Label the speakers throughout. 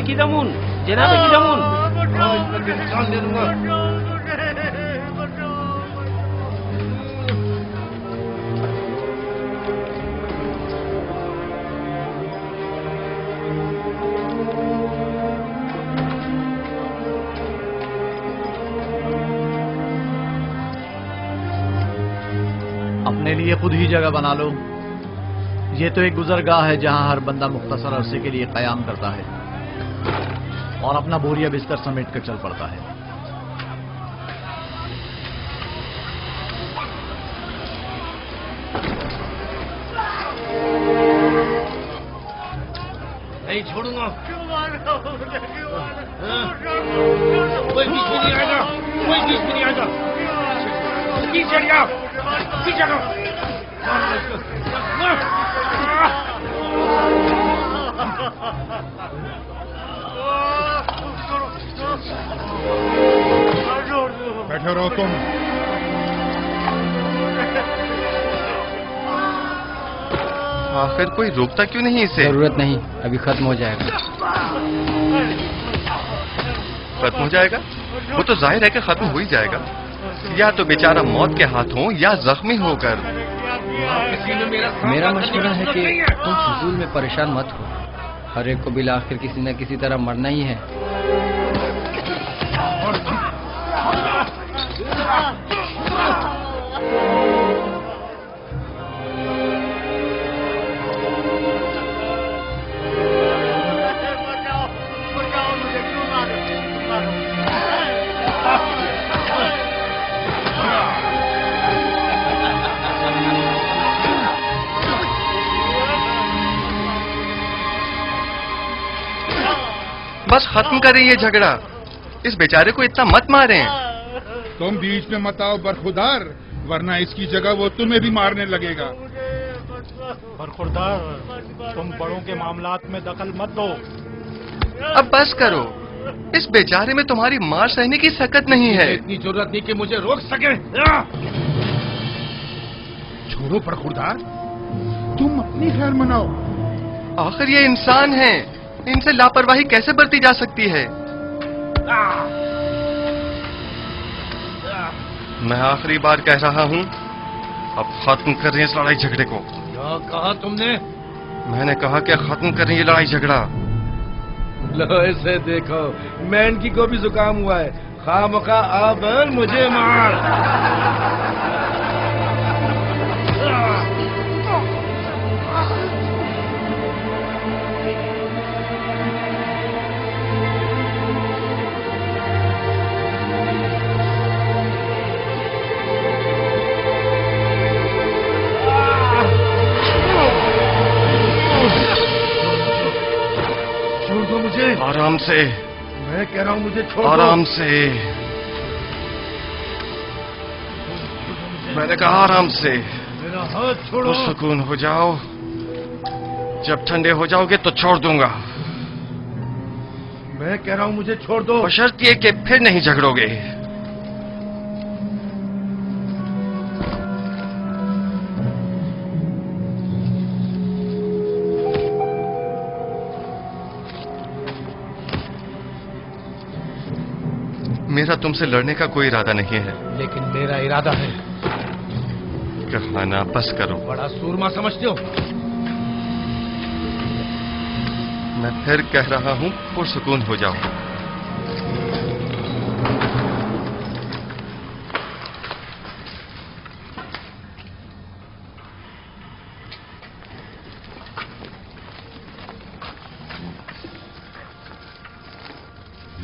Speaker 1: کی زمون جناب کی زمون
Speaker 2: جان دے دوں گا.
Speaker 3: اپنے لیے خود ہی جگہ بنا لو. یہ تو ایک گزرگاہ ہے جہاں ہر بندہ مختصر عرصے کے لیے قیام کرتا ہے اور اپنا بوریا بستر سمیٹ کر چل پڑتا ہے.
Speaker 2: نہیں چھوڑوں گا. کوئی بیچ میں نہیں آئے گا. کوئی بیچ میں نہیں آئے گا. پیچھے ہٹ جاؤ. پیچھے ہٹو.
Speaker 4: بیٹھے رہو تم.
Speaker 5: آخر کوئی روکتا کیوں نہیں اسے؟
Speaker 6: ضرورت نہیں، ابھی ختم ہو جائے گا.
Speaker 5: ختم ہو جائے گا؟ وہ تو ظاہر ہے کہ ختم ہو ہی جائے گا. یا تو بیچارہ موت کے ہاتھوں یا زخمی ہو کر.
Speaker 6: میرا مشورہ ہے کہ تم فضول میں پریشان مت ہو. ہر ایک کو بالآخر کسی نہ کسی طرح مرنا ہی ہے.
Speaker 5: بس ختم کریں یہ جھگڑا. اس بیچارے کو اتنا مت ماریں.
Speaker 4: تم بیچ میں مت آؤ برخوردار، ورنہ اس کی جگہ وہ تمہیں بھی مارنے لگے گا.
Speaker 7: برخوردار، تم بڑوں کے معاملات میں دخل مت دو.
Speaker 5: اب بس کرو. اس بیچارے میں تمہاری مار سہنے کی سکت نہیں ہے.
Speaker 2: اتنی ضرورت نہیں کہ مجھے روک سکے.
Speaker 4: چھوڑو برخوردار، تم اپنی خیر مناؤ.
Speaker 5: آخر یہ انسان ہیں، ان سے لاپرواہی کیسے برتی جا سکتی ہے؟ میں آخری بار کہہ رہا ہوں، اب ختم کر رہے ہیں اس لڑائی جھگڑے کو.
Speaker 2: کیا کہا تم نے؟
Speaker 5: میں نے کہا کہ ختم کریں یہ لڑائی جھگڑا.
Speaker 2: لو اسے دیکھو، مین کی کو بھی زکام ہوا ہے. خواہ مخواہ اب مجھے مار.
Speaker 5: آرام سے.
Speaker 2: میں کہہ رہا ہوں مجھے چھوڑ دو.
Speaker 5: آرام سے. میں نے کہا آرام سے.
Speaker 2: میرا ہاتھ چھوڑو.
Speaker 5: سکون ہو جاؤ. جب ٹھنڈے ہو جاؤ گے تو چھوڑ دوں گا.
Speaker 2: میں کہہ رہا ہوں مجھے چھوڑ دو.
Speaker 5: بشرط یہ کہ پھر نہیں جھگڑو گے. میرا تم سے لڑنے کا کوئی ارادہ نہیں ہے.
Speaker 2: لیکن میرا ارادہ ہے.
Speaker 5: کہانا بس کرو.
Speaker 2: بڑا سورما سمجھتے ہو.
Speaker 5: میں پھر کہہ رہا ہوں پرسکون ہو جاؤ.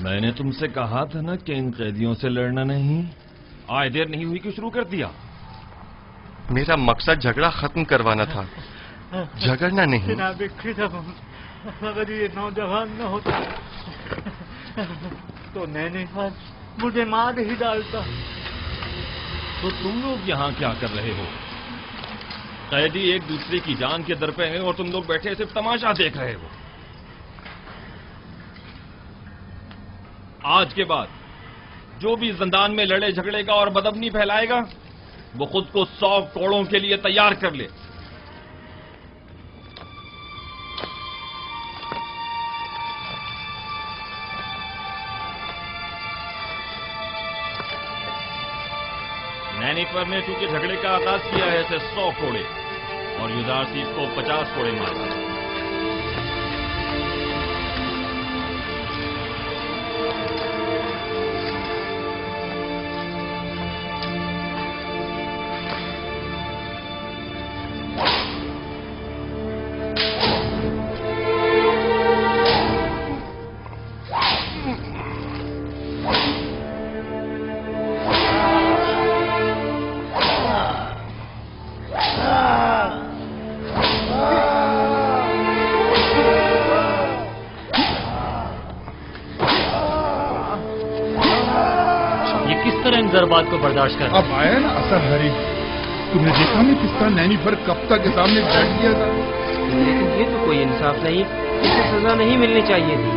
Speaker 8: میں نے تم سے کہا تھا نا کہ ان قیدیوں سے لڑنا نہیں. آئے دیر نہیں ہوئی کہ شروع کر دیا.
Speaker 5: میرا مقصد جھگڑا ختم کروانا تھا، جھگڑنا نہیں.
Speaker 7: جناب اگر یہ نوجوان نہ ہوتا تو نینیحال مجھے مار ہی ڈالتا.
Speaker 8: تو تم لوگ یہاں کیا کر رہے ہو؟ قیدی ایک دوسرے کی جان کے در پہ ہیں اور تم لوگ بیٹھے صرف تماشا دیکھ رہے ہو. آج کے بعد جو بھی زندان میں لڑے جھگڑے گا اور بدامنی پھیلائے گا وہ خود کو 100 کوڑوں کے لیے تیار کر لے. नैनीफर ने चूंकि झगड़े का आगाज किया है इसे 100 कोड़े और युदार्सीफ को 50 कोड़े मारे।
Speaker 7: बात को बर्दाश्त कर।
Speaker 4: अब आया ना असर हरी। तुमने देखा नहीं पिस्ता नैनीफर कप्ता के सामने बैठ गया था।
Speaker 1: लेकिन ये तो कोई इंसाफ नहीं, इसे सजा नहीं मिलनी चाहिए थी।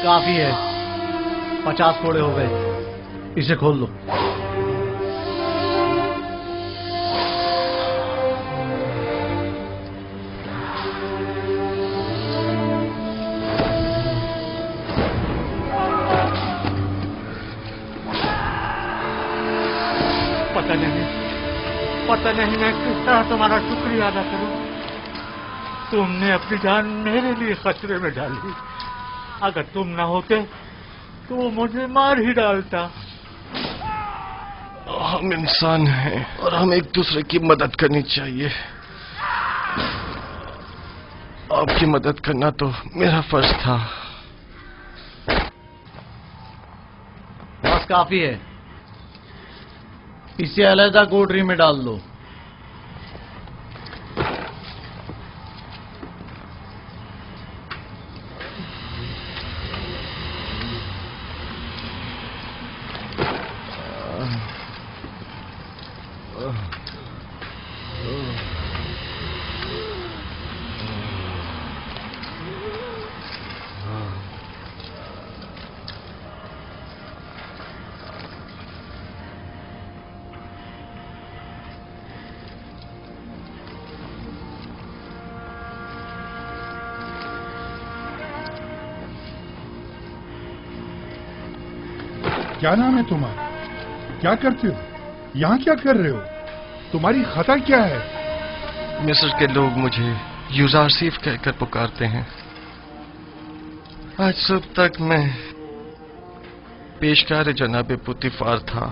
Speaker 3: काफी है, 50 कोड़े हो गए, इसे खोल लो।
Speaker 7: पता नहीं मैं किस तरह तुम्हारा शुक्रिया अदा करूं। तुमने अपनी जान मेरे लिए खतरे में डाली। अगर तुम ना होते तो वो मुझे मार ही डालता।
Speaker 5: हम इंसान हैं और हमें एक दूसरे की मदद करनी चाहिए। आपकी मदद करना तो मेरा फर्ज था।
Speaker 3: बस काफी है, इसे अलहदा कोठरी में डाल दो।
Speaker 4: क्या नाम है तुम्हारा? क्या करते हो? यहाँ क्या कर रहे हो? तुम्हारी खता क्या है?
Speaker 5: मिस्र के लोग मुझे युजारसीफ कहकर पुकारते हैं। आज सुबह तक मैं पेशकार जनाब पुतिफार था।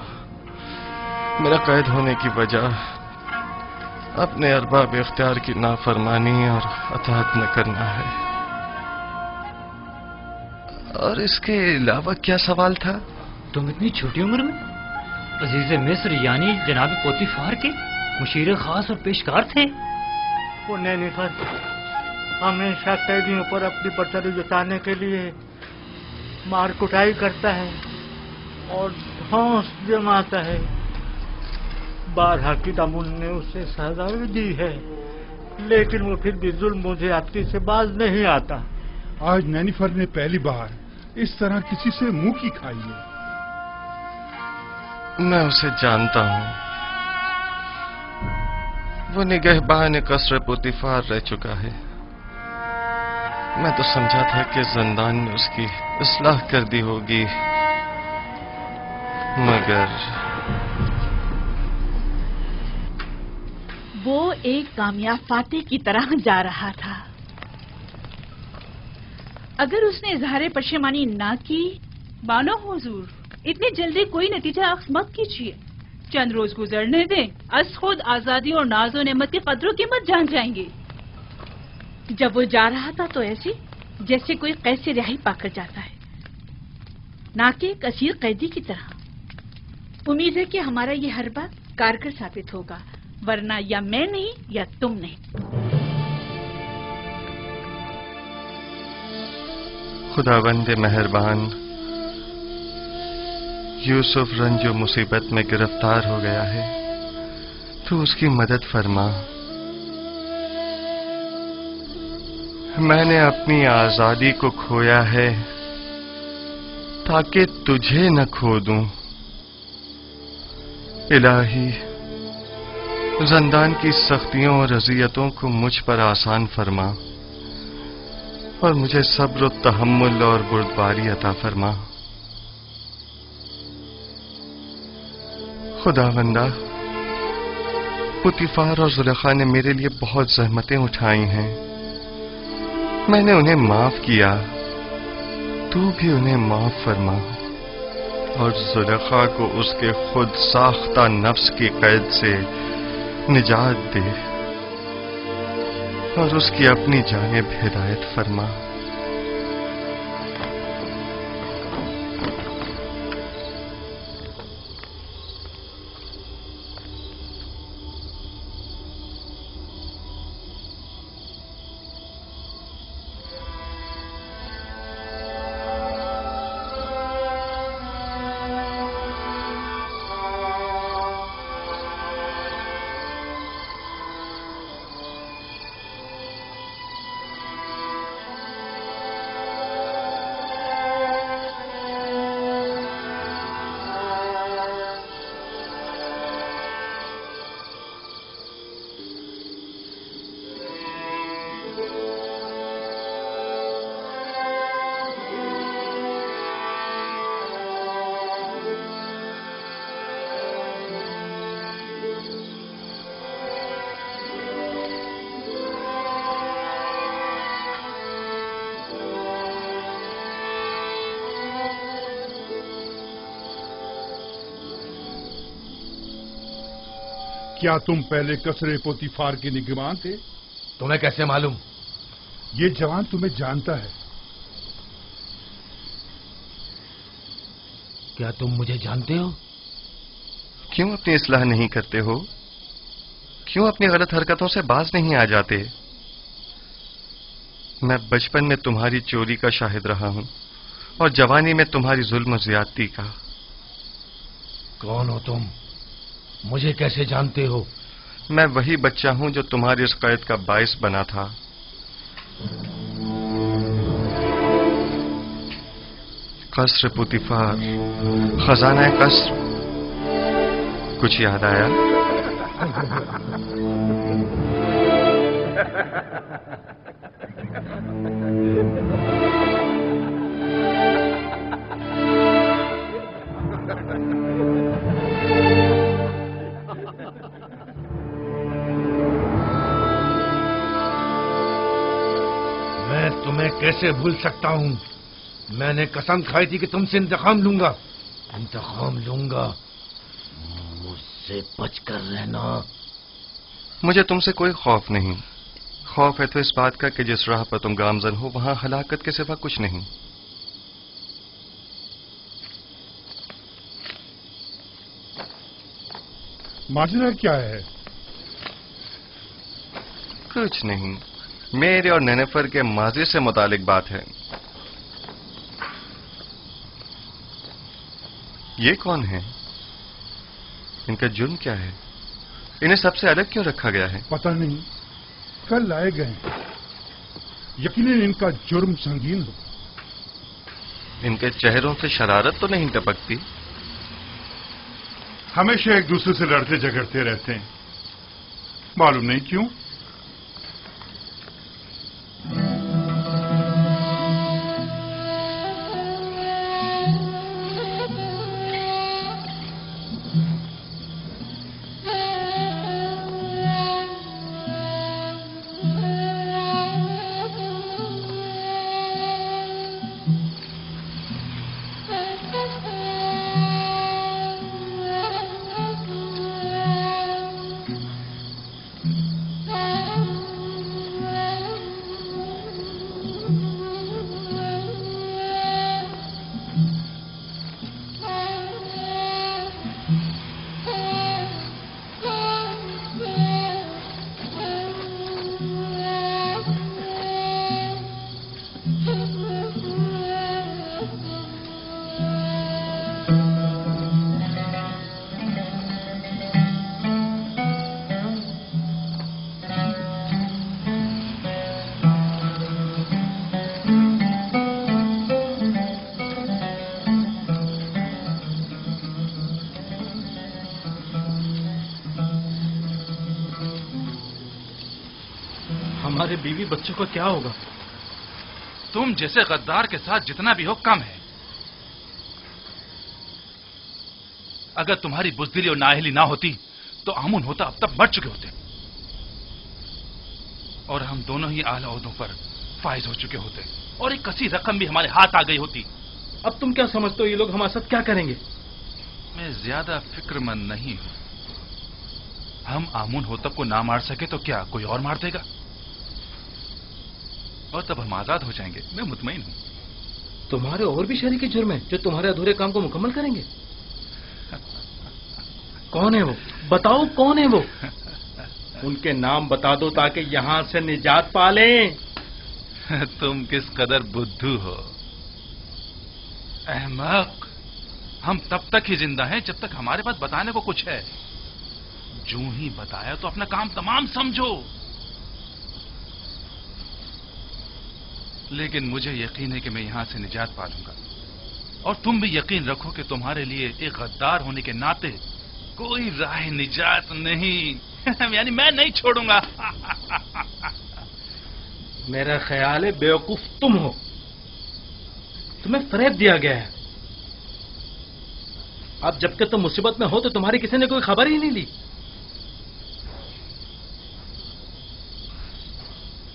Speaker 5: मेरा कैद होने की वजह अपने अरबाब इख्तियार की नाफरमानी और अताअत न करना है। और इसके अलावा क्या सवाल था?
Speaker 6: तुम इतनी छोटी उम्र में अजीज मिस्र यानी जनाब पोतीफार के मुशीर खास और पेशकार थे।
Speaker 7: वो नैनीफर हमेशा कैदियों पर अपनी बर्तरी जताने के लिए मार कुटाई करता है और धौंस जमाता है। 12 की दामुन ने उसे सजा दी है, लेकिन वो फिर भी जुल्म मुझे आपकी से बाज नहीं आता।
Speaker 4: आज नैनीफर ने पहली बार इस तरह किसी से मुंह की खाई है।
Speaker 5: मैं उसे जानता हूं। वो निगहबान कसर पुतिफार रह चुका है। मैं तो समझा था कि जिंदान में उसकी इस्लाह कर दी होगी, मगर
Speaker 9: वो एक कामयाब फातेह की तरह जा रहा था। अगर उसने इजहार पशेमानी ना की। बानो हुजूर, इतनी जल्दी कोई नतीजा अख्ज़ मत कीजिए। चंद रोज गुजरने दें, अस खुद आजादी और नाज़ो नेमत की कदरों कीमत जान जाएंगे। जब वो जा रहा था तो ऐसे जैसे कोई कैद से रिहाई पाकर जाता है, ना कि एक असीर कैदी की तरह। उम्मीद है कि हमारा ये हरबा कारगर साबित होगा, वरना या मैं नहीं या तुम नहीं।
Speaker 5: खुदावंद मेहरबान, यूसुफ रंजो मुसीबत में गिरफ्तार हो गया है, तो उसकी मदद फरमा। मैंने अपनी आजादी को खोया है ताकि तुझे न खो दूं। इलाही, ज़िंदान की सख्तियों और अज़ियतों को मुझ पर आसान फरमा और मुझे सब्र और तहम्मुल और बुर्दबारी अता फरमा। खुदावंदा, पुतीफार और जुलेखा ने मेरे लिए बहुत ज़हमतें उठाई हैं, मैंने उन्हें माफ किया, तू भी उन्हें माफ फरमा और जुलेखा को उसके खुद साख्ता नफ्स की कैद से निजात दे और उसकी अपनी जानिब हिदायत फरमा।
Speaker 4: क्या तुम पहले कसरे पोतीफार के निगरान थे?
Speaker 2: तुम्हें कैसे मालूम?
Speaker 4: ये जवान तुम्हें जानता है।
Speaker 2: क्या तुम मुझे जानते हो?
Speaker 5: क्यों अपनी इस्लाह नहीं करते हो? क्यों अपनी गलत हरकतों से बाज नहीं आ जाते? मैं बचपन में तुम्हारी चोरी का शाहिद रहा हूं और जवानी में तुम्हारी जुल्म और ज्यादती का।
Speaker 2: कौन हो तुम? मुझे कैसे जानते हो?
Speaker 5: मैं वही बच्चा हूं जो तुम्हारी इस कैद का बाइस बना था। कसर पुतीफार, खजाना कसर, कुछ याद आया?
Speaker 2: मैं तुम्हें कैसे भूल सकता हूं? मैंने कसम खाई थी कि तुमसे इंतकाम लूंगा। मुझसे बचकर रहना।
Speaker 5: मुझे तुमसे कोई खौफ नहीं। खौफ है तो इस बात का कि जिस राह पर तुम गामजन हो वहां हलाकत के सिवा कुछ नहीं।
Speaker 4: माजरा क्या है?
Speaker 5: कुछ नहीं, मेरे और नेनेफर के माजी से मुतालिक बात है। ये कौन है? इनका जुर्म क्या है? इन्हें सबसे अलग क्यों रखा गया है?
Speaker 4: पता नहीं, कल लाए गए। यकीनन इनका जुर्म संगीन हो।
Speaker 5: इनके चेहरों से शरारत तो नहीं टपकती?
Speaker 4: हमेशा एक दूसरे से लड़ते झगड़ते रहते हैं, मालूम नहीं क्यों।
Speaker 10: हमारे बीवी बच्चों का क्या होगा?
Speaker 11: तुम जैसे गद्दार के साथ जितना भी हो कम है। अगर तुम्हारी बुज़दिली और नाअहली ना होती तो आमुन होता अब तक मर चुके होते और हम दोनों ही आला ओहदों पर फाइज हो चुके होते और एक कसी रकम भी हमारे हाथ आ गई होती।
Speaker 10: अब तुम क्या समझते हो ये लोग हमारे साथ क्या करेंगे?
Speaker 11: मैं ज्यादा फिक्रमंद नहीं हूं। हम आमुन होतब को ना मार सके तो क्या कोई और मार देगा और तब हम आजाद हो जाएंगे। मैं मुतमईन हूं।
Speaker 10: तुम्हारे और भी शरीके जुर्म हैं जो तुम्हारे अधूरे काम को मुकम्मल करेंगे। कौन है वो? बताओ कौन है वो? उनके नाम बता दो ताकि यहां से निजात पा लें।
Speaker 11: तुम किस कदर बुद्धू हो अहमक। हम तब तक ही जिंदा हैं जब तक हमारे पास बताने को कुछ है। जो ही बताया तो अपना काम तमाम समझो। लेकिन मुझे यकीन है कि मैं यहां से निजात पा लूंगा और तुम भी यकीन रखो कि तुम्हारे लिए एक गद्दार होने के नाते कोई राह निजात नहीं यानी मैं नहीं छोड़ूंगा।
Speaker 10: मेरा ख्याल है बेवकूफ तुम हो। तुम्हें फरेब दिया गया है। अब जबकि तुम मुसीबत में हो तो तुम्हारी किसी ने कोई खबर ही नहीं ली।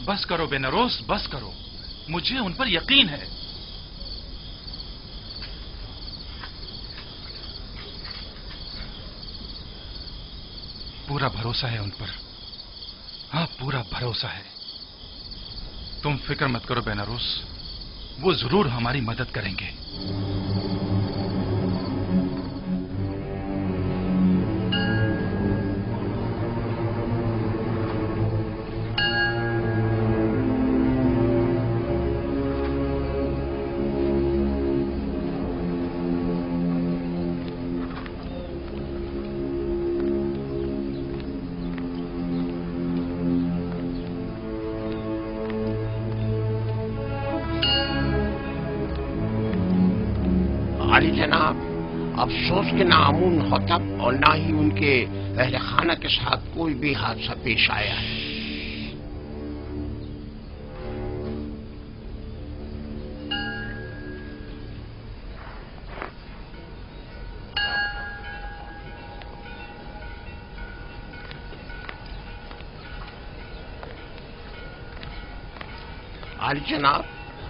Speaker 11: बस करो बेनरोस, बस करो। मुझे उन पर यकीन है। पूरा भरोसा है उन पर। हाँ, पूरा भरोसा है। तुम फिक्र मत करो बेनारोस, वो जरूर हमारी मदद करेंगे।
Speaker 12: आली जनाब, अफसोस के ना आमुन होतब और ना ही उनके अहले खाना के साथ कोई भी हादसा पेश आया है। आली जनाब,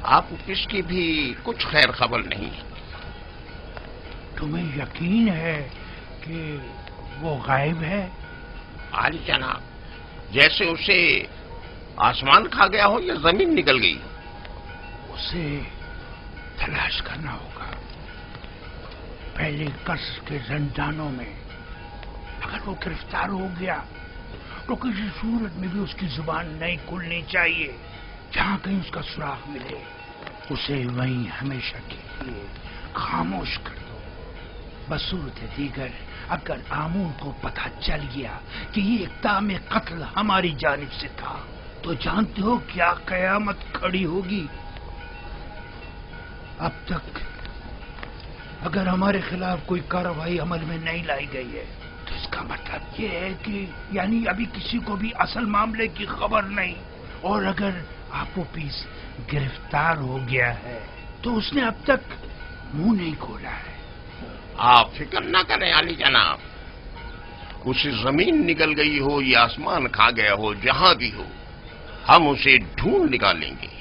Speaker 12: आपको किसकी भी कुछ खैर खबर नहीं है।
Speaker 13: तुम्हें यकीन है कि वो गायब है?
Speaker 12: आली जनाब, जैसे उसे आसमान खा गया हो या जमीन निकल गई।
Speaker 13: उसे तलाश करना होगा। पहले कसर के रंजानों में अगर वो गिरफ्तार हो गया तो किसी सूरत में भी उसकी जुबान नहीं खुलनी चाहिए। जहां कहीं उसका सुराग मिले उसे वहीं हमेशा के लिए खामोश कर दो। बसूरत दीगर अगर आमून को पता चल गया कि ये इक़दाम कत्ल हमारी जानिब से था तो जानते हो क्या कयामत खड़ी होगी। अब तक अगर हमारे खिलाफ कोई कार्रवाई अमल में नहीं लाई गई है तो इसका मतलब ये है कि यानी अभी किसी को भी असल मामले की खबर नहीं। और अगर आपोपीस गिरफ्तार हो गया है तो उसने अब तक मुंह नहीं खोला है।
Speaker 12: आप फिक्र ना करें आली जनाब, उसे जमीन निकल गई हो या आसमान खा गया हो, जहां भी हो हम उसे ढूंढ निकालेंगे।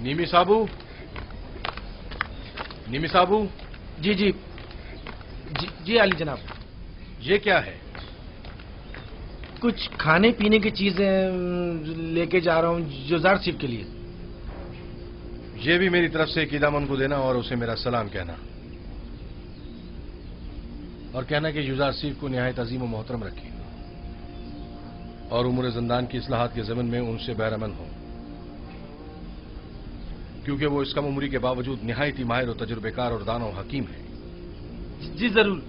Speaker 14: निमी साबू, निमी साबू।
Speaker 10: जी जी जी आली जनाब।
Speaker 14: ये क्या है?
Speaker 10: कुछ खाने पीने की चीजें लेके जा रहा हूँ जुजार सिफ के लिए।
Speaker 14: ये भी मेरी तरफ से कीदामन को देना और उसे मेरा सलाम कहना और कहना कि जुजार सिफ को निहायत अजीम और मोहतरम रखी और उमूर जिंदान की इस्लाहात के ज़मन में उनसे बैरमन हो, क्योंकि वो इस कम उम्री के बावजूद निहायती माहिर और तजुर्बेकार और दाना और हकीम है।
Speaker 10: जी जरूर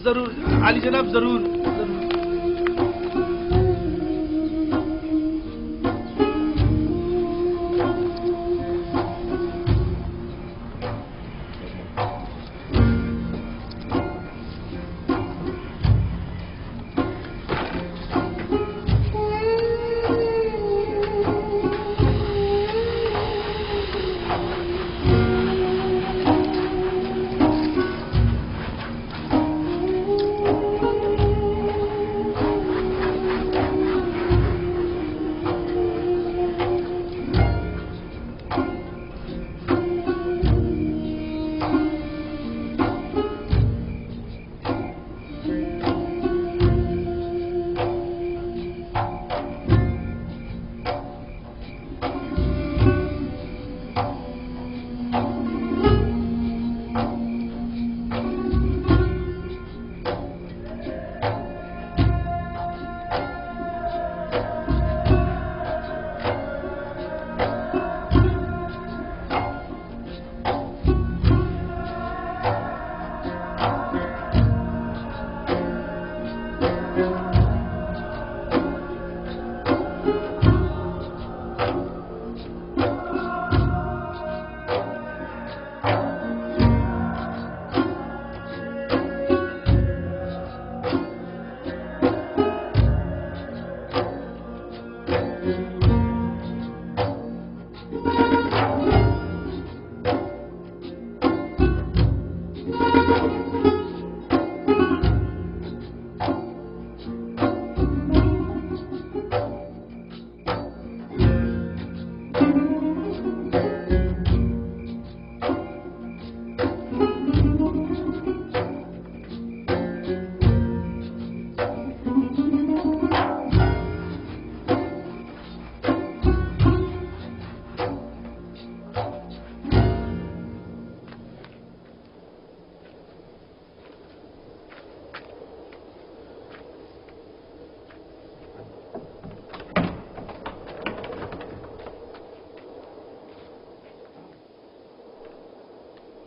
Speaker 10: जरूर आली जनाब, जरूर जरूर।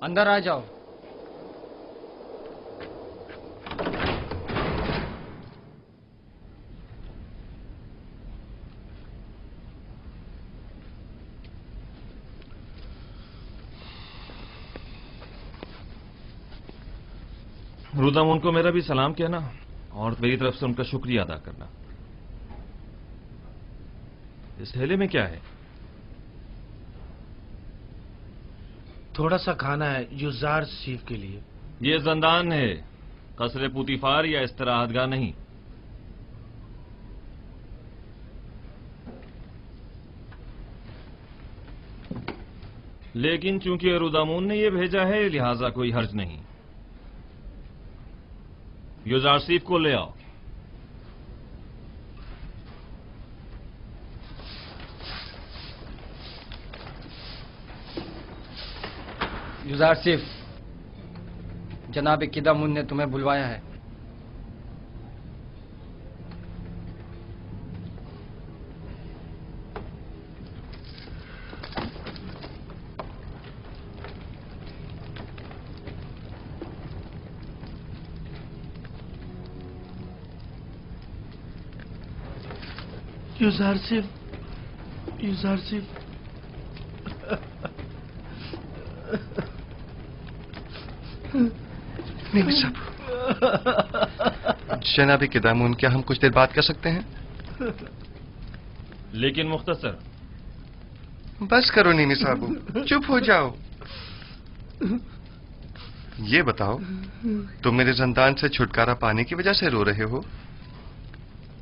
Speaker 15: अंदर आ जाओ।
Speaker 8: रुदामुन को मेरा भी सलाम कहना और मेरी तरफ से उनका शुक्रिया अदा करना। इस थैले में क्या है?
Speaker 14: थोड़ा सा खाना है युजार सीफ के लिए।
Speaker 8: ये जंदान है, कसरे पुतिफार या इस्तराहतगाह नहीं। लेकिन चूंकि रुदामुन ने ये भेजा है लिहाजा कोई हर्ज नहीं। युजार सीफ को ले आओ।
Speaker 15: युजार सिफ, जनाब किदामुन ने तुम्हें बुलवाया है।
Speaker 14: युजार सिफ, युजार सिफ।
Speaker 5: नहीं साहब, जनाब किदामुन, क्या हम कुछ देर बात कर सकते हैं?
Speaker 8: लेकिन मुख्तसर।
Speaker 5: बस करो नीमी साहब, चुप हो जाओ। ये बताओ, तुम मेरे जंदान से छुटकारा पाने की वजह से रो रहे हो?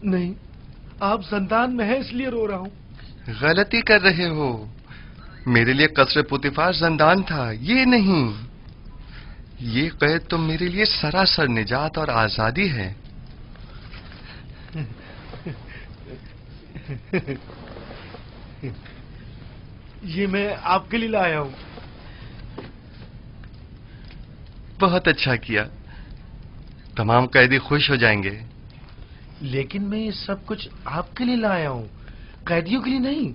Speaker 14: नहीं, आप जंदान में हैं इसलिए रो रहा हूं।
Speaker 5: गलती कर रहे हो। मेरे लिए कसरे पुतिफार जंदान था, ये नहीं। ये कैद तो मेरे लिए सरासर निजात और आजादी है।
Speaker 14: ये मैं आपके लिए लाया हूं।
Speaker 5: बहुत अच्छा किया, तमाम कैदी खुश हो जाएंगे।
Speaker 14: लेकिन मैं ये सब कुछ आपके लिए लाया हूं, कैदियों के लिए नहीं।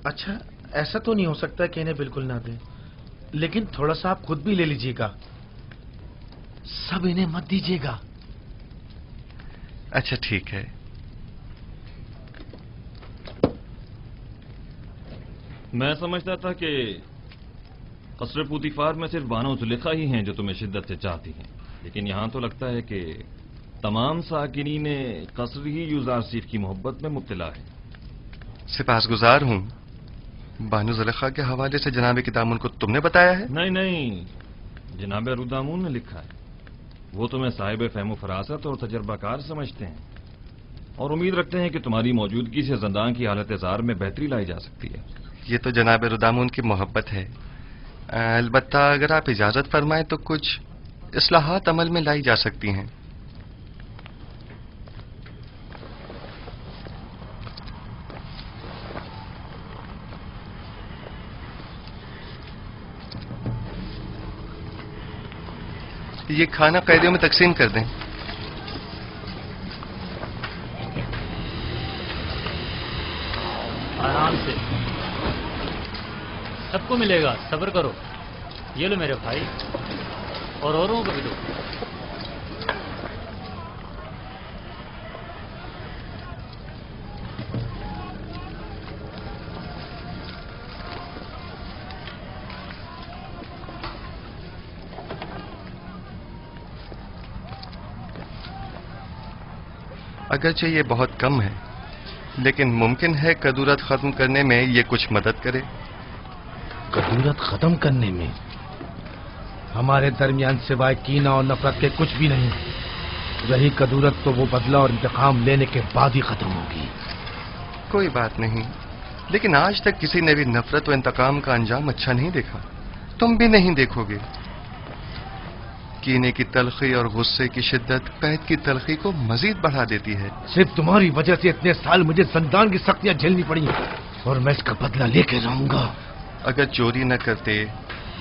Speaker 14: अच्छा, ऐसा तो नहीं हो सकता कि इन्हें बिल्कुल ना दें, लेकिन थोड़ा सा आप खुद भी ले लीजिएगा। सब इन्हें मत दीजिएगा।
Speaker 5: अच्छा ठीक है।
Speaker 8: मैं समझता था कि कसरे पुतिफार में सिर्फ बानो जुलेखा ही हैं जो तुम्हें शिद्दत से चाहती हैं, लेकिन यहां तो लगता है कि तमाम साकिनीन कसर ही युजार सीफ की मोहब्बत में मुब्तला है।
Speaker 5: सिपासगुजार हूं। बानो जुलेखा के हवाले से जनाब किदामुन को तुमने बताया है?
Speaker 8: नहीं नहीं, जनाब रुदामुन ने लिखा है। वो तुम्हें साहिब फहम फरासत और तजर्बाकार समझते हैं और उम्मीद रखते हैं कि तुम्हारी मौजूदगी से जंदान की हालत जार में बेहतरी लाई जा सकती है।
Speaker 5: ये तो जनाब रुदामुन की मोहब्बत है। अलबत्ता अगर आप इजाजत फरमाएं तो कुछ इस्लाहात अमल में लाई जा सकती हैं। ये खाना कैदियों में तकसीम कर दें।
Speaker 6: आराम से, सबको मिलेगा, सब्र करो। ये लो मेरे भाई, और औरों को भी दो।
Speaker 5: अगरचे ये बहुत कम है, लेकिन मुमकिन है कदूरत खत्म करने में ये कुछ मदद करे।
Speaker 14: कदूरत खत्म करने में हमारे दरमियान सिवाय कीना और नफरत के कुछ भी नहीं। रही कदूरत तो वो बदला और इंतकाम लेने के बाद ही खत्म होगी।
Speaker 5: कोई बात नहीं, लेकिन आज तक किसी ने भी नफरत और इंतकाम का अंजाम अच्छा नहीं देखा। तुम भी नहीं देखोगे। कीने की तलखी और गुस्से की शिद्दत कैद की तलखी को मजीद बढ़ा देती है।
Speaker 14: सिर्फ तुम्हारी वजह से इतने साल मुझे जंदान की सख्तियां झेलनी पड़ी और मैं इसका बदला लेके रहूंगा।
Speaker 5: अगर चोरी न करते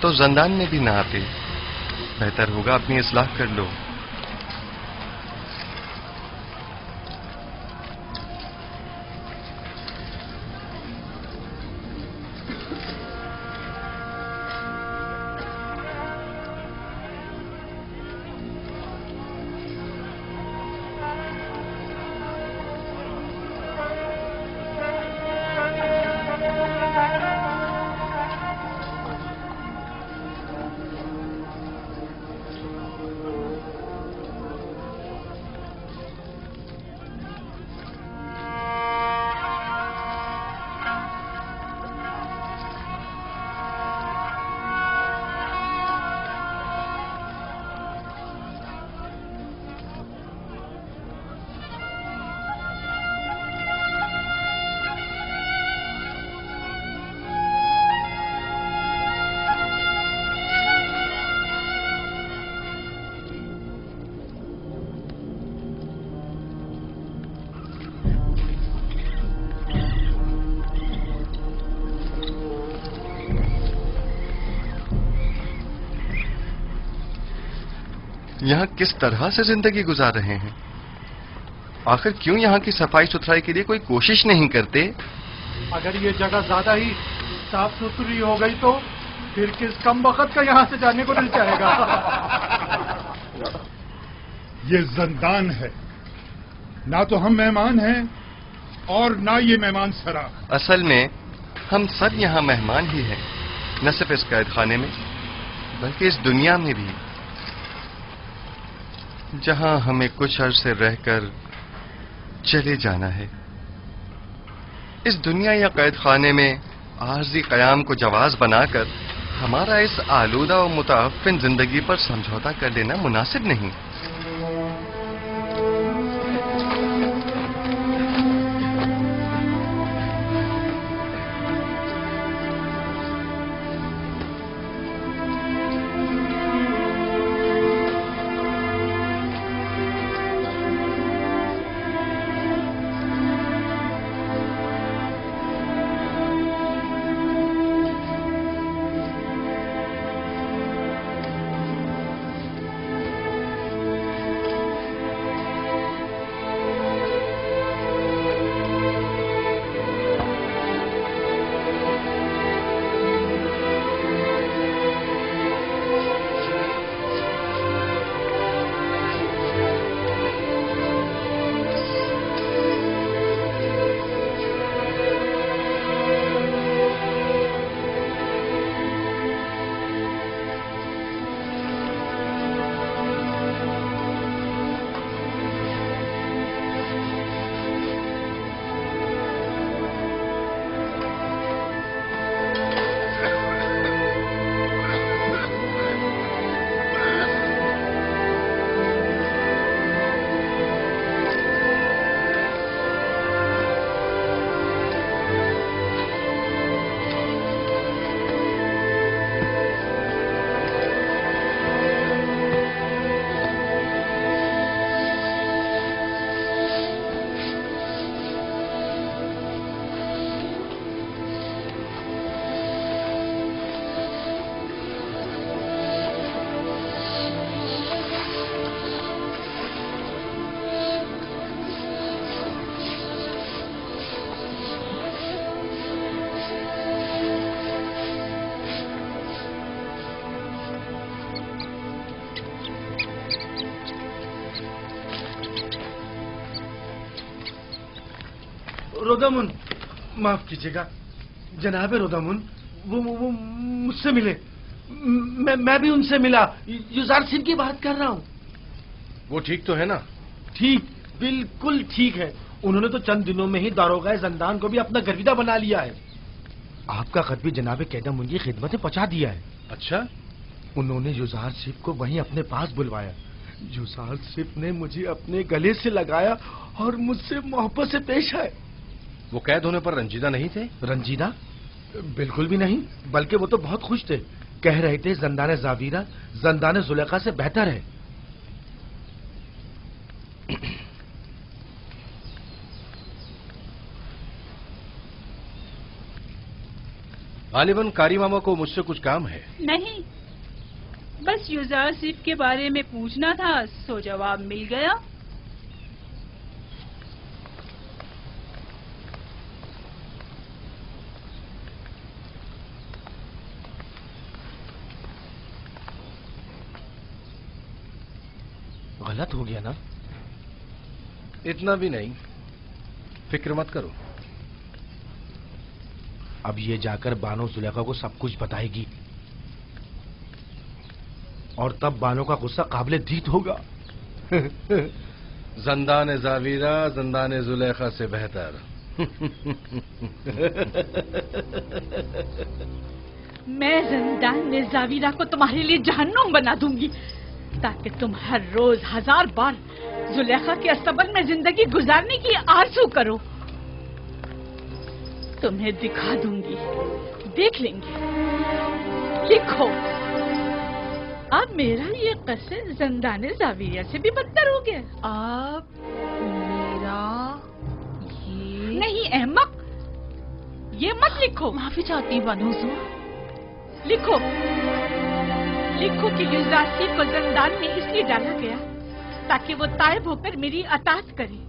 Speaker 5: तो जंदान में भी न आते। बेहतर होगा अपनी इस्लाह कर लो। یہاں کس طرح سے زندگی گزار رہے ہیں؟ آخر کیوں یہاں کی صفائی ستھرائی کے لیے کوئی کوشش نہیں کرتے؟
Speaker 14: اگر یہ جگہ زیادہ ہی صاف ستھری ہو گئی تو پھر کس کم وقت کا یہاں سے جانے کو دل چاہے گا؟
Speaker 4: یہ زندان ہے، نہ تو ہم مہمان ہیں اور نہ یہ مہمان سرا۔
Speaker 5: اصل میں ہم سب یہاں مہمان ہی ہیں، نہ صرف اس قید خانے میں بلکہ اس دنیا میں بھی، جہاں ہمیں کچھ عرصے رہ کر چلے جانا ہے۔ اس دنیا یا قید خانے میں عارضی قیام کو جواز بنا کر ہمارا اس آلودہ و متعفن زندگی پر سمجھوتا کر لینا مناسب نہیں۔
Speaker 14: رودامن، معاف کیجیے گا جناب رودامن، وہ مجھ سے ملے، میں بھی ان سے ملا، یوزار سنگھ کی بات کر رہا ہوں۔ وہ ٹھیک تو ہے نا؟ ٹھیک، بالکل ٹھیک ہے۔ انہوں نے تو چند دنوں میں ہی داروغہ زندان کو بھی اپنا گرویدہ بنا لیا ہے۔ آپ کا خط بھی جناب قیدم کی خدمت میں پہنچا دیا ہے۔ اچھا؟ انہوں نے یوزار سنگھ کو وہیں اپنے پاس بلوایا۔ یوزار سنگھ نے مجھے اپنے گلے سے لگایا اور مجھ سے محبت سے پیش آئے۔ وہ قید ہونے پر رنجیدہ نہیں تھے؟ رنجیدہ؟ بالکل بھی نہیں، بلکہ وہ تو بہت خوش تھے، کہہ رہے تھے زندان زاویرہ زندان زلیخا سے بہتر ہے۔ غالباً قاری ماما کو مجھ سے کچھ کام ہے۔
Speaker 9: نہیں، بس یوزار صف کے بارے میں پوچھنا تھا، سو جواب مل گیا۔
Speaker 14: غلط ہو گیا نا؟ اتنا بھی نہیں، فکر مت کرو۔ اب یہ جا کر بانو زلیخا کو سب کچھ بتائے گی اور تب بانو کا غصہ قابل دید ہوگا۔ زندان زاویرہ زندان زلیخا سے بہتر۔
Speaker 9: میں زندان زاویرہ کو تمہارے لیے جہنم بنا دوں گی تاکہ تم ہر روز 1000 بار زلیخا کے استبل میں زندگی گزارنے کی آرزو کرو۔ تمہیں دکھا دوں گی، دیکھ لیں گے۔ لکھو، اب میرا یہ قصر زندان زاویرہ سے بھی بدتر ہو گیا۔ اب میرا یہ نہیں احمق، یہ مت لکھو۔ معافی چاہتی ہوں بانو حضور۔ لکھو लिखो कि युजासी को जिंदान में इसलिए डाला गया ताकि वो तायब होकर मेरी अतात करे।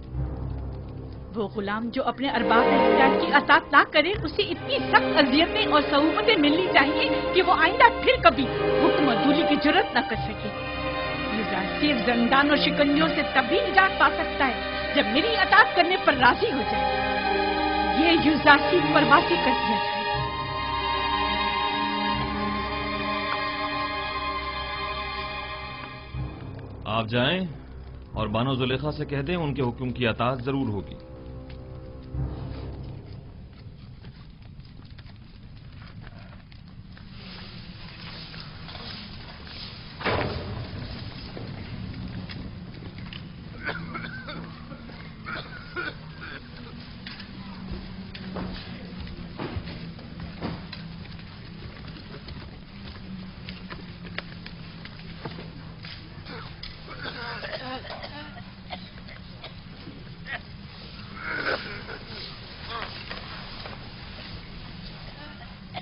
Speaker 9: वो गुलाम जो अपने अरबाब इख्तियार की अतात ना करे, उसे इतनी सख्त अजियतें और सहूमतें मिलनी चाहिए कि वो आइंदा फिर कभी हुक्म अदूली की जरूरत न कर सके। युजासी जिंदान और शिकंजों से तभी निजात पा सकता है जब मेरी अतात करने पर राजी हो जाए। ये युजासी परवासी कर दिया जाए।
Speaker 8: आप जाएं और बानो जुलेखा से कह दें उनके हुक्म की अताअत जरूर होगी।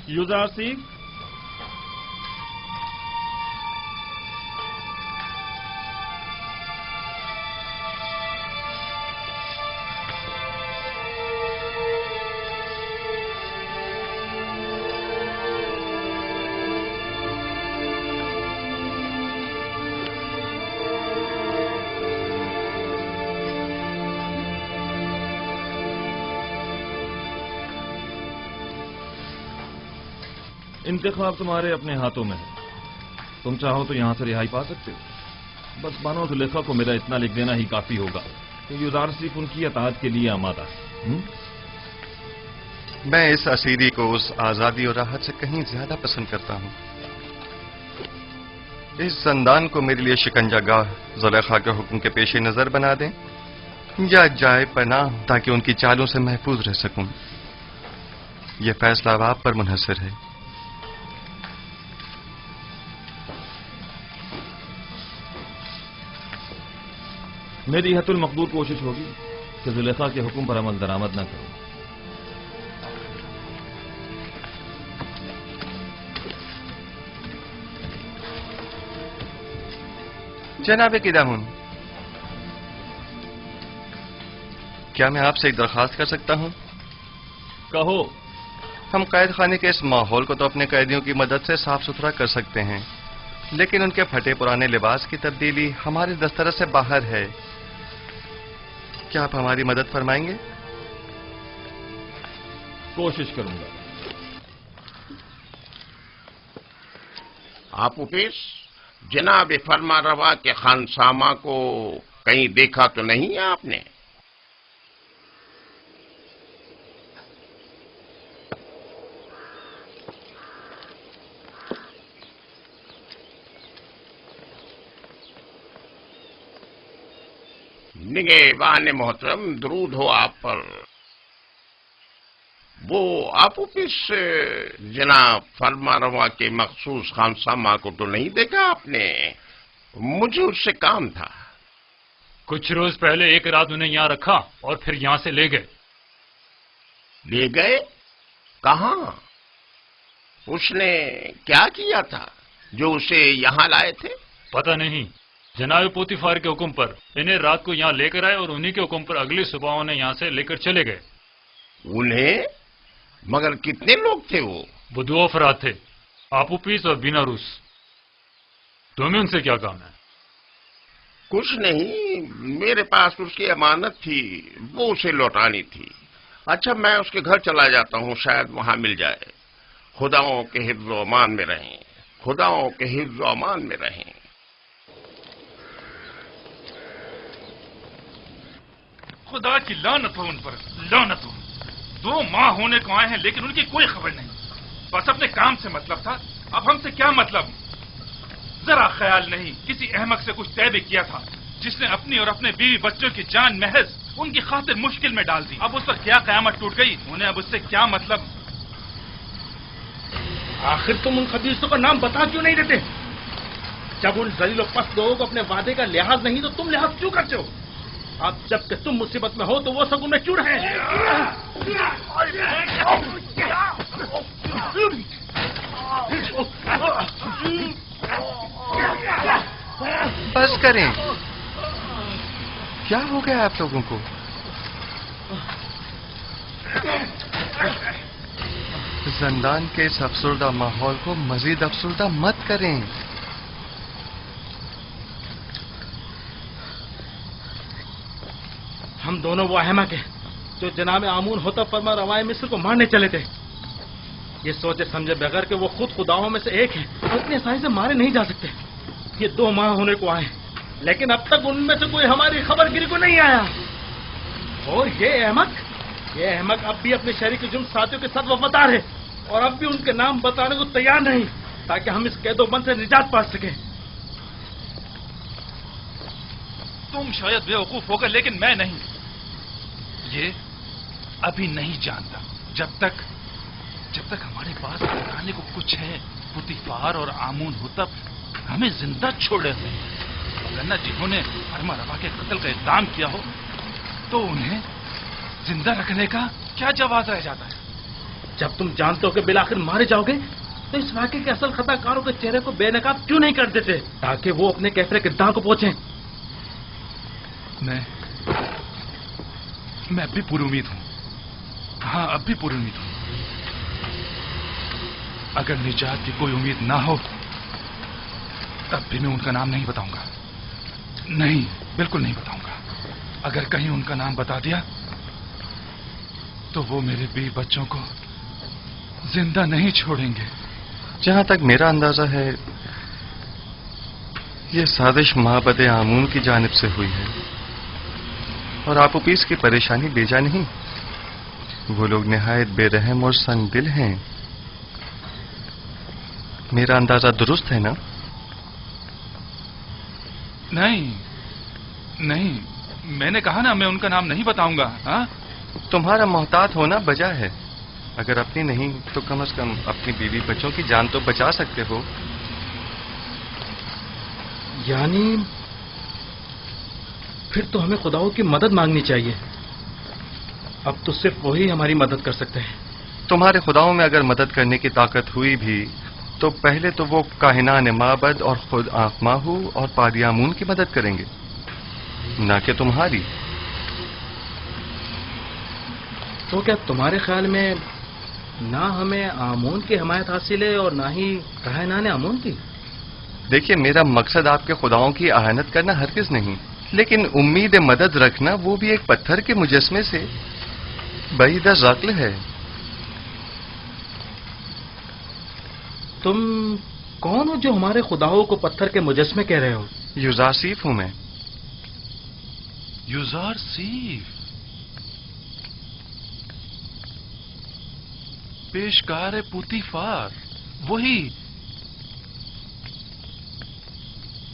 Speaker 8: युजासी, इंतखाब तुम्हारे अपने हाथों में है। तुम चाहो तो यहां से रिहाई पा सकते हो। बस बानो जुलेखा को मेरा इतना लिख देना ही काफी होगा कि युजारसीफ उनकी अताअत के लिए आमादा है।
Speaker 5: मैं इस असीरी को उस आजादी और राहत से कहीं ज्यादा पसंद करता हूं। इस जंदान को मेरे लिए शिकंजागाह जुलेखा के हुक्म के पेश नजर बना दें या जाए पनाह ताकि उनकी चालों से महफूज रह सकूं। यह फैसला अब आप पर मुनहसर है।
Speaker 8: मेरी हतुल मकदूर कोशिश होगी कि जुलेखा के हुक्म पर अमल दरामद न करूं।
Speaker 5: जनाब किदामुन, क्या मैं आपसे एक दरखास्त कर सकता हूं?
Speaker 8: कहो।
Speaker 5: हम कैद खाने के इस माहौल को तो अपने कैदियों की मदद से साफ सुथरा कर सकते हैं, लेकिन उनके फटे पुराने लिबास की तब्दीली हमारे दस्तरस से बाहर है। क्या आप हमारी मदद फरमाएंगे?
Speaker 8: कोशिश करूंगा।
Speaker 12: आप उपेश, जनाब फरमा रवा के खानसामा को कहीं देखा तो नहीं है आपने? निगहबान मोहतरम, दरूद हो आप पर। वो आप ऑफिस जनाब फरमा रवा के मखसूस खानसामा को तो नहीं देखा आपने? मुझे उससे काम था।
Speaker 6: कुछ रोज पहले एक रात उन्हें यहाँ रखा और फिर यहाँ से ले गए।
Speaker 12: ले गए? कहाँ? उसने क्या किया था जो उसे यहाँ लाए थे?
Speaker 6: पता नहीं। जनाब पोतीफार के हुक्म पर इन्हें रात को यहाँ लेकर आए और उन्हीं के हुक्म पर अगली सुबह उन्हें यहाँ से लेकर चले गए।
Speaker 12: उन्हें? मगर कितने लोग थे वो?
Speaker 6: 2 अफराद थे, आपूपीस और बिना रूस। तुम्हें उनसे क्या काम है?
Speaker 12: कुछ नहीं, मेरे पास उसकी अमानत थी, वो उसे लौटानी थी। अच्छा, मैं उसके घर चला जाता हूँ, शायद वहां मिल जाए। खुदाओं के हिफ्ज़ व अमान में रहें, खुदाओं के हिफ्ज़ व अमान में रहें।
Speaker 11: खुदा की लानत हो उन पर, लानत हो। 2 माह होने को आए हैं लेकिन उनकी कोई खबर नहीं। बस अपने काम से मतलब था, अब हमसे क्या मतलब? जरा ख्याल नहीं, किसी अहमक से कुछ तय भी किया था जिसने अपनी और अपने बीवी बच्चों की जान महज उनकी खातिर मुश्किल में डाल दी। अब उस पर क्या कयामत टूट गई, उन्हें अब उससे क्या मतलब?
Speaker 10: आखिर तुम उन खबीसों का नाम बता क्यों नहीं देते? जब उन जलील और पस्त लोगों को अपने वादे का लिहाज नहीं तो तुम लिहाज क्यों करते हो? अब जबकि तुम मुसीबत में हो तो वो सब उनमें क्यों रहे?
Speaker 5: बस करें। क्या हो गया आप लोगों को? जिंदान के इस अफसरदा माहौल को मजीद अफसरदा मत करें।
Speaker 10: हम दोनों वो अहमक हैं जो जनाब आमून होता फरमा रवाए मिस्र को मारने चले थे। ये सोचे समझे बगैर कि वो खुद खुदाओं में से एक है और इतनी आसानी से मारे नहीं जा सकते। ये 2 माह होने को आए, लेकिन अब तक उनमें से कोई हमारी खबरगिरी को नहीं आया। और ये अहमक अब भी अपने शरीक जुर्म साथियों के साथ वफादार है और अब भी उनके नाम बताने को तैयार नहीं, ताकि हम इस कैदोबंद से निजात पा सकें।
Speaker 11: तुम शायद बेवकूफ होगा, लेकिन मैं नहीं। ये अभी नहीं जानता। जब तक हमारे पास बताने को कुछ है, पुतीफार और आमून हुतब हमें जिंदा छोड़े हुए हैं। वरना जिन्होंने फरमा रवा के कत्ल का इक़दाम किया हो तो उन्हें जिंदा रखने का क्या जवाब रह जाता है?
Speaker 10: जब तुम जानते हो कि बिलाखिर मारे जाओगे तो इस वाक़े के असल खताकारों के चेहरे को बेनकाब क्यों नहीं कर देते, ताकि वो अपने कैफरे किरदार को पहुंचे?
Speaker 11: मैं अब भी पूरी उम्मीद हूं। हाँ, अब भी पूरी उम्मीद हूं। अगर निजात की कोई उम्मीद ना हो तब भी मैं उनका नाम नहीं बताऊंगा। नहीं, बिल्कुल नहीं बताऊंगा। अगर कहीं उनका नाम बता दिया तो वो मेरे बीवी बच्चों को जिंदा नहीं छोड़ेंगे।
Speaker 5: जहां तक मेरा अंदाजा है, ये साजिश माबद आमून की जानिब से हुई है और आपूपीस की परेशानी बेजा नहीं। वो लोग निहायत बेरहम और संगदिल हैं। मेरा अंदाजा दुरुस्त है ना?
Speaker 11: नहीं, मैंने कहा ना मैं उनका नाम नहीं बताऊंगा। हाँ?
Speaker 5: तुम्हारा मोहतात होना बजा है। अगर अपनी नहीं तो कम से कम अपनी बीवी बच्चों की जान तो बचा सकते हो।
Speaker 10: यानी फिर तो हमें खुदाओं की मदद मांगनी चाहिए। अब तो सिर्फ वही हमारी मदद कर सकते हैं।
Speaker 5: तुम्हारे खुदाओं में अगर मदद करने की ताकत हुई भी तो पहले तो वो काहिनान माबद और खुद आखमाहू और पादियामून की मदद करेंगे, ना कि तुम्हारी।
Speaker 10: तो क्या तुम्हारे ख्याल में ना हमें आमून की हमायत हासिल है और ना ही काहिनान आमून की?
Speaker 5: देखिए, मेरा मकसद आपके खुदाओं की आहानत करना हरगिज नहीं, लेकिन उम्मीद मदद रखना वो भी एक पत्थर के मुजस्मे से बईद अक़्ल है।
Speaker 10: तुम कौन हो जो हमारे खुदाओं को पत्थर के मुजस्मे कह रहे हो?
Speaker 5: युजारसीफ हूं मैं।
Speaker 11: युजारसीफ? पेशकार पुतीफार, वही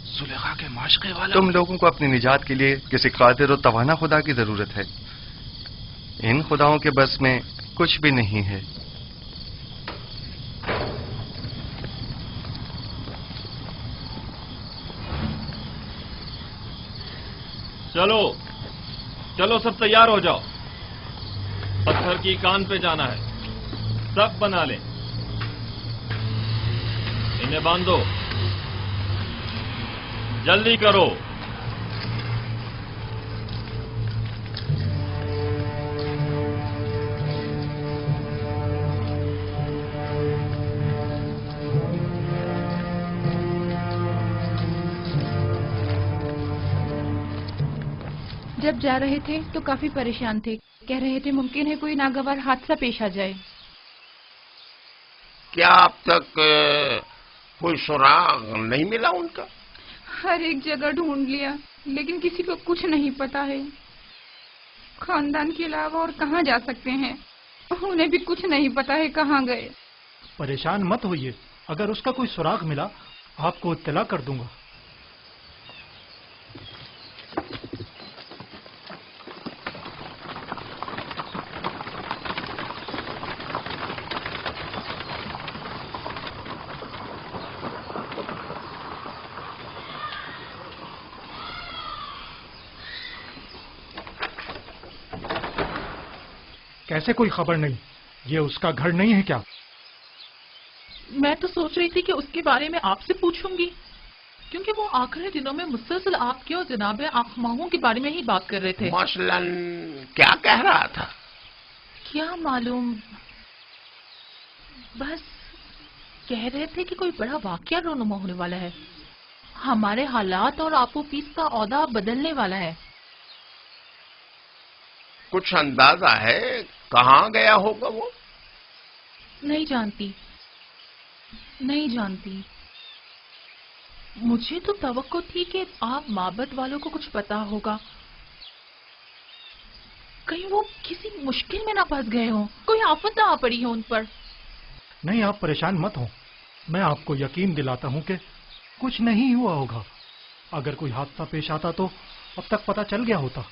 Speaker 11: सुलेखा के माशके वाला।
Speaker 5: तुम लोगों को अपनी निजात के लिए किसी कादिर और तवाना खुदा की जरूरत है। इन खुदाओं के बस में कुछ भी नहीं है।
Speaker 8: चलो सब तैयार हो जाओ। पत्थर की कान पे जाना है। सब बना लें। इन्हें बांधो, जल्दी करो।
Speaker 9: जब जा रहे थे तो काफी परेशान थे। कह रहे थे मुमकिन है कोई नागवार हादसा पेश आ जाए।
Speaker 12: क्या अब तक कोई सुराग नहीं मिला उनका?
Speaker 9: हर एक जगह ढूंढ लिया, लेकिन किसी को कुछ नहीं पता है। खानदान के अलावा और कहाँ जा सकते हैं? उन्हें भी कुछ नहीं पता है कहाँ गए।
Speaker 16: परेशान मत होइए, अगर उसका कोई सुराग मिला आपको इत्तला कर दूंगा। कैसे कोई खबर नहीं? ये उसका घर नहीं है क्या?
Speaker 9: मैं तो सोच रही थी कि उसके बारे में आपसे पूछूंगी।
Speaker 17: क्योंकि वो आखिरी दिनों में मुसलसल आपके और जनाब आखमाहों के बारे में ही बात कर रहे थे।
Speaker 12: मसलन क्या कह रहा था?
Speaker 17: क्या मालूम, बस कह रहे थे कि कोई बड़ा वाकया रोनुमा होने वाला है, हमारे हालात और आपो पीस का औदा बदलने वाला है।
Speaker 12: कुछ अंदाजा है कहाँ गया होगा वो?
Speaker 17: नहीं जानती, नहीं जानती। मुझे तो तवक्को थी कि आप माबद वालों को कुछ पता होगा, कहीं वो किसी मुश्किल में ना फंस गए हो, कोई आफत ना आ पड़ी हो उन पर।
Speaker 16: नहीं, आप परेशान मत हो, मैं आपको यकीन दिलाता हूं कि कुछ नहीं हुआ होगा। अगर कोई हादसा पेश आता तो अब तक पता चल गया होता।